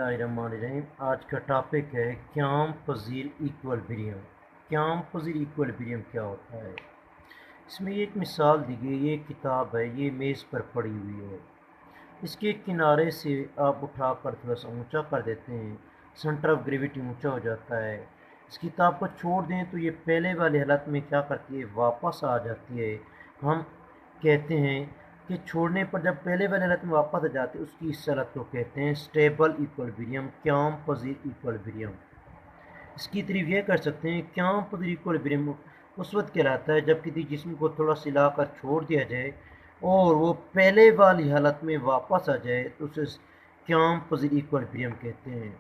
बिस्मिल्लाहिर्रहमानिर्रहीम। आज का टॉपिक है क़याम पज़ीर इक्विलिब्रियम। क़याम पज़ीर इक्विलिब्रियम क्या होता है? इसमें एक मिसाल दी गई। ये किताब है, ये मेज़ पर पड़ी हुई है। इसके किनारे से आप उठाकर थोड़ा सा ऊंचा कर देते हैं, सेंटर ऑफ ग्रेविटी ऊंचा हो जाता है। इस किताब को छोड़ दें तो ये पहले वाली हालत में क्या करती है, वापस आ जाती है। हम कहते हैं कि छोड़ने पर जब पहले वाली हालत में वापस आ जाती है, उसकी इस हालत को कहते हैं स्टेबल इक्विलिब्रियम, क़याम पज़ीर इक्विलिब्रियम। इसकी तरफ यह कर सकते हैं, क़याम पज़ीर इक्विलिब्रियम उस वक्त कहलाता है जब किसी जिस्म को थोड़ा सिलाकर छोड़ दिया जाए और वो पहले वाली हालत में वापस आ जाए तो उसे क़याम पज़ीर इक्विलिब्रियम कहते हैं।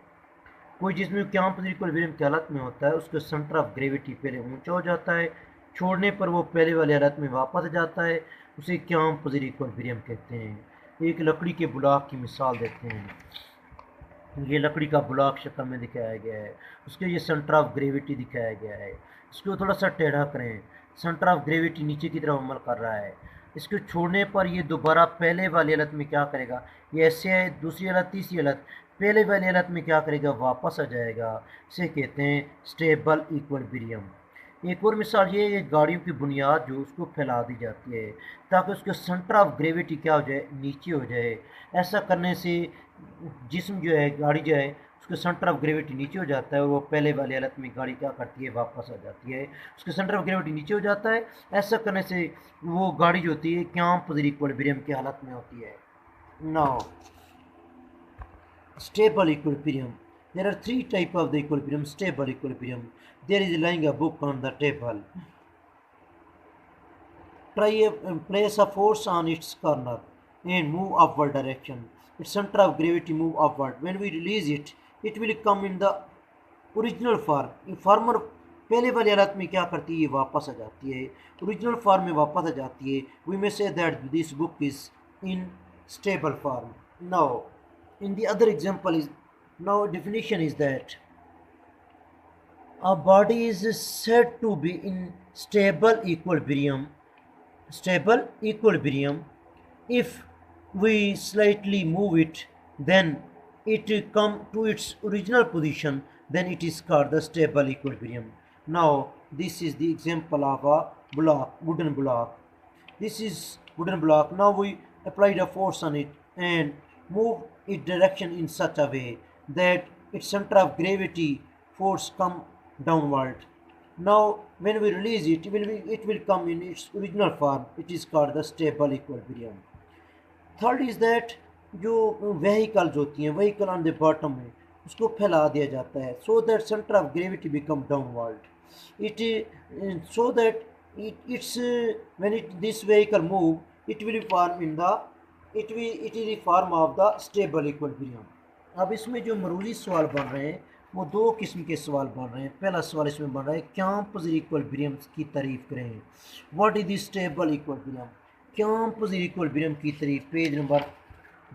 कोई जिस्म क़याम पज़ीर इक्विलिब्रियम की हालत में होता है, उसका सेंटर ऑफ ग्रेविटी पहले ऊंचा हो जाता है, छोड़ने पर वो पहले वाली हालत में वापस आ जाता है, उसे क़याम पज़ीर इक्विलिब्रियम कहते हैं। एक लकड़ी के ब्लॉक की मिसाल देते हैं। ये लकड़ी का ब्लॉक शक्ल में दिखाया गया है, उसके ये सेंटर ऑफ ग्रेविटी दिखाया गया है। इसको थोड़ा सा टेढ़ा करें, सेंटर ऑफ ग्रेविटी नीचे की तरफ अमल कर रहा है। इसको छोड़ने पर ये दोबारा पहले वाली हालत में क्या करेगा, ये ऐसे है, दूसरी हालत, तीसरी हालत, पहले वाली हालत में क्या करेगा, वापस आ जाएगा। इसे कहते हैं स्टेबल इक्विलिब्रियम। एक और मिसाल ये है, गाड़ियों की बुनियाद जो उसको फैला दी जाती है ताकि उसका सेंटर ऑफ ग्रेविटी क्या हो जाए, नीचे हो जाए। ऐसा करने से जिस्म जो है, गाड़ी जो है, उसका सेंटर ऑफ ग्रेविटी नीचे हो जाता है और वो पहले वाली हालत में गाड़ी क्या करती है, वापस आ जाती है। उसका सेंटर ऑफ ग्रेविटी नीचे हो जाता है। ऐसा करने से वो गाड़ी जो होती है क़याम पज़ीर इक्विलिब्रियम की हालत में होती है। Now stable equilibrium. There are three types of the equilibrium. Stable equilibrium. There is lying a book on the table. Place a force on its corner and move upward direction. Its center of gravity move upward. When we release it, it will come in the original form. Former पहले वाली हालत में क्या करती है, ये वापस आ जाती है, ओरिजिनल फॉर्म में वापस आ जाती है। We may say that this book is in stable form. Now in the other example is, now definition is that a body is said to be in stable equilibrium if we slightly move it, then it come to its original position, then it is called the stable equilibrium. Now this is the example of a block, wooden block. This is wooden block. Now we apply the force on it and move its direction in such a way that its center of gravity force come downward. Now when we release it, it will come in its original form. It is called the stable equilibrium. Third is that जो vehicles होती हैं, vehicle on the bottom में उसको फैला दिया जाता है so that centre of gravity become downward. It so that it's when this vehicle move, it will form in the it is the form of the stable equilibrium. अब इसमें जो मरूजी सवाल बन रहे हैं वो दो किस्म के सवाल बन रहे हैं। पहला सवाल इसमें बन रहा है, क़याम पज़ीर इक्विलिब्रियम की तारीफ करें। What is the stable equilibrium? क़याम पज़ीर इक्विलिब्रियम की तारीफ पेज नंबर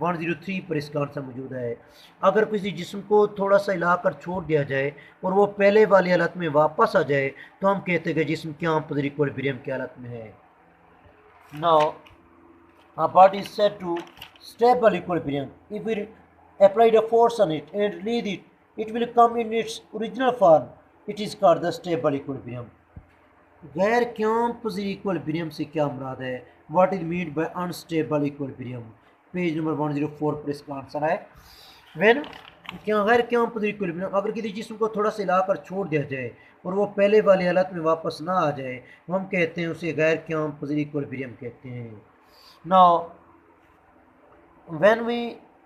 103 पर इसका आंसर मौजूद है। अगर किसी जिस्म को थोड़ा सा हिलाकर छोड़ दिया जाए और वो पहले वाली हालत में वापस आ जाए तो हम कहते हैं कि जिस्म क़याम पज़ीर इक्विलिब्रियम की हालत में है। Now a body is said to stable equilibrium if we apply the force on it and release it, it will come in its original form. It is called the stable equilibrium. गैर क़याम पज़ीर equilibrium से क्या मुराद है? What is mean by unstable equilibrium? Page number 104 पर इसका answer है। When क्या गैर क़याम पज़ीर इक्विलिब्रियम, अगर किसी जिस्म को थोड़ा सा हिलाकर छोड़ दिया जाए और वो पहले वाली हालत में वापस ना आ जाए तो हम कहते हैं उसे गैर क़याम पज़ीर इक्विलिब्रियम कहते हैं। Now, when we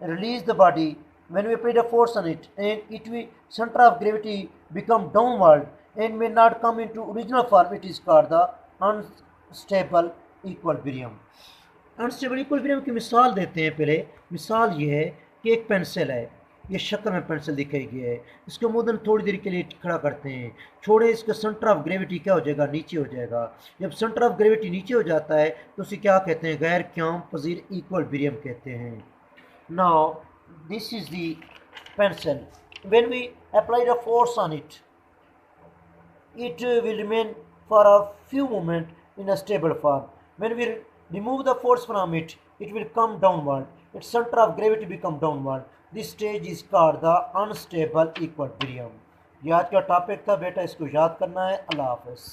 release the body, when we apply the force on it, and it will center of gravity become downward and may not come into original form, it is called the unstable equilibrium. Unstable equilibrium की मिसाल देते हैं। पहले मिसाल ये है कि एक पेंसिल है, ये शक्ल में पेंसिल दिखाई गई है, इसको मुदन थोड़ी देर के लिए खड़ा करते हैं, छोड़े, इसका सेंटर ऑफ ग्रेविटी क्या हो जाएगा, नीचे हो जाएगा। जब सेंटर ऑफ ग्रेविटी नीचे हो जाता है तो उसे क्या कहते हैं, गैर क़याम पज़ीर इक्विलिब्रियम कहते हैं। Now this is the pencil, when we apply the force on it, it will remain for a few moments in a stable form. When we remove the force from it, it will come downward. Its center of gravity become downward. This stage is called the unstable equilibrium. ये आज का topic था बेटा, इसको याद करना है। अल्लाह हाफ़िज़।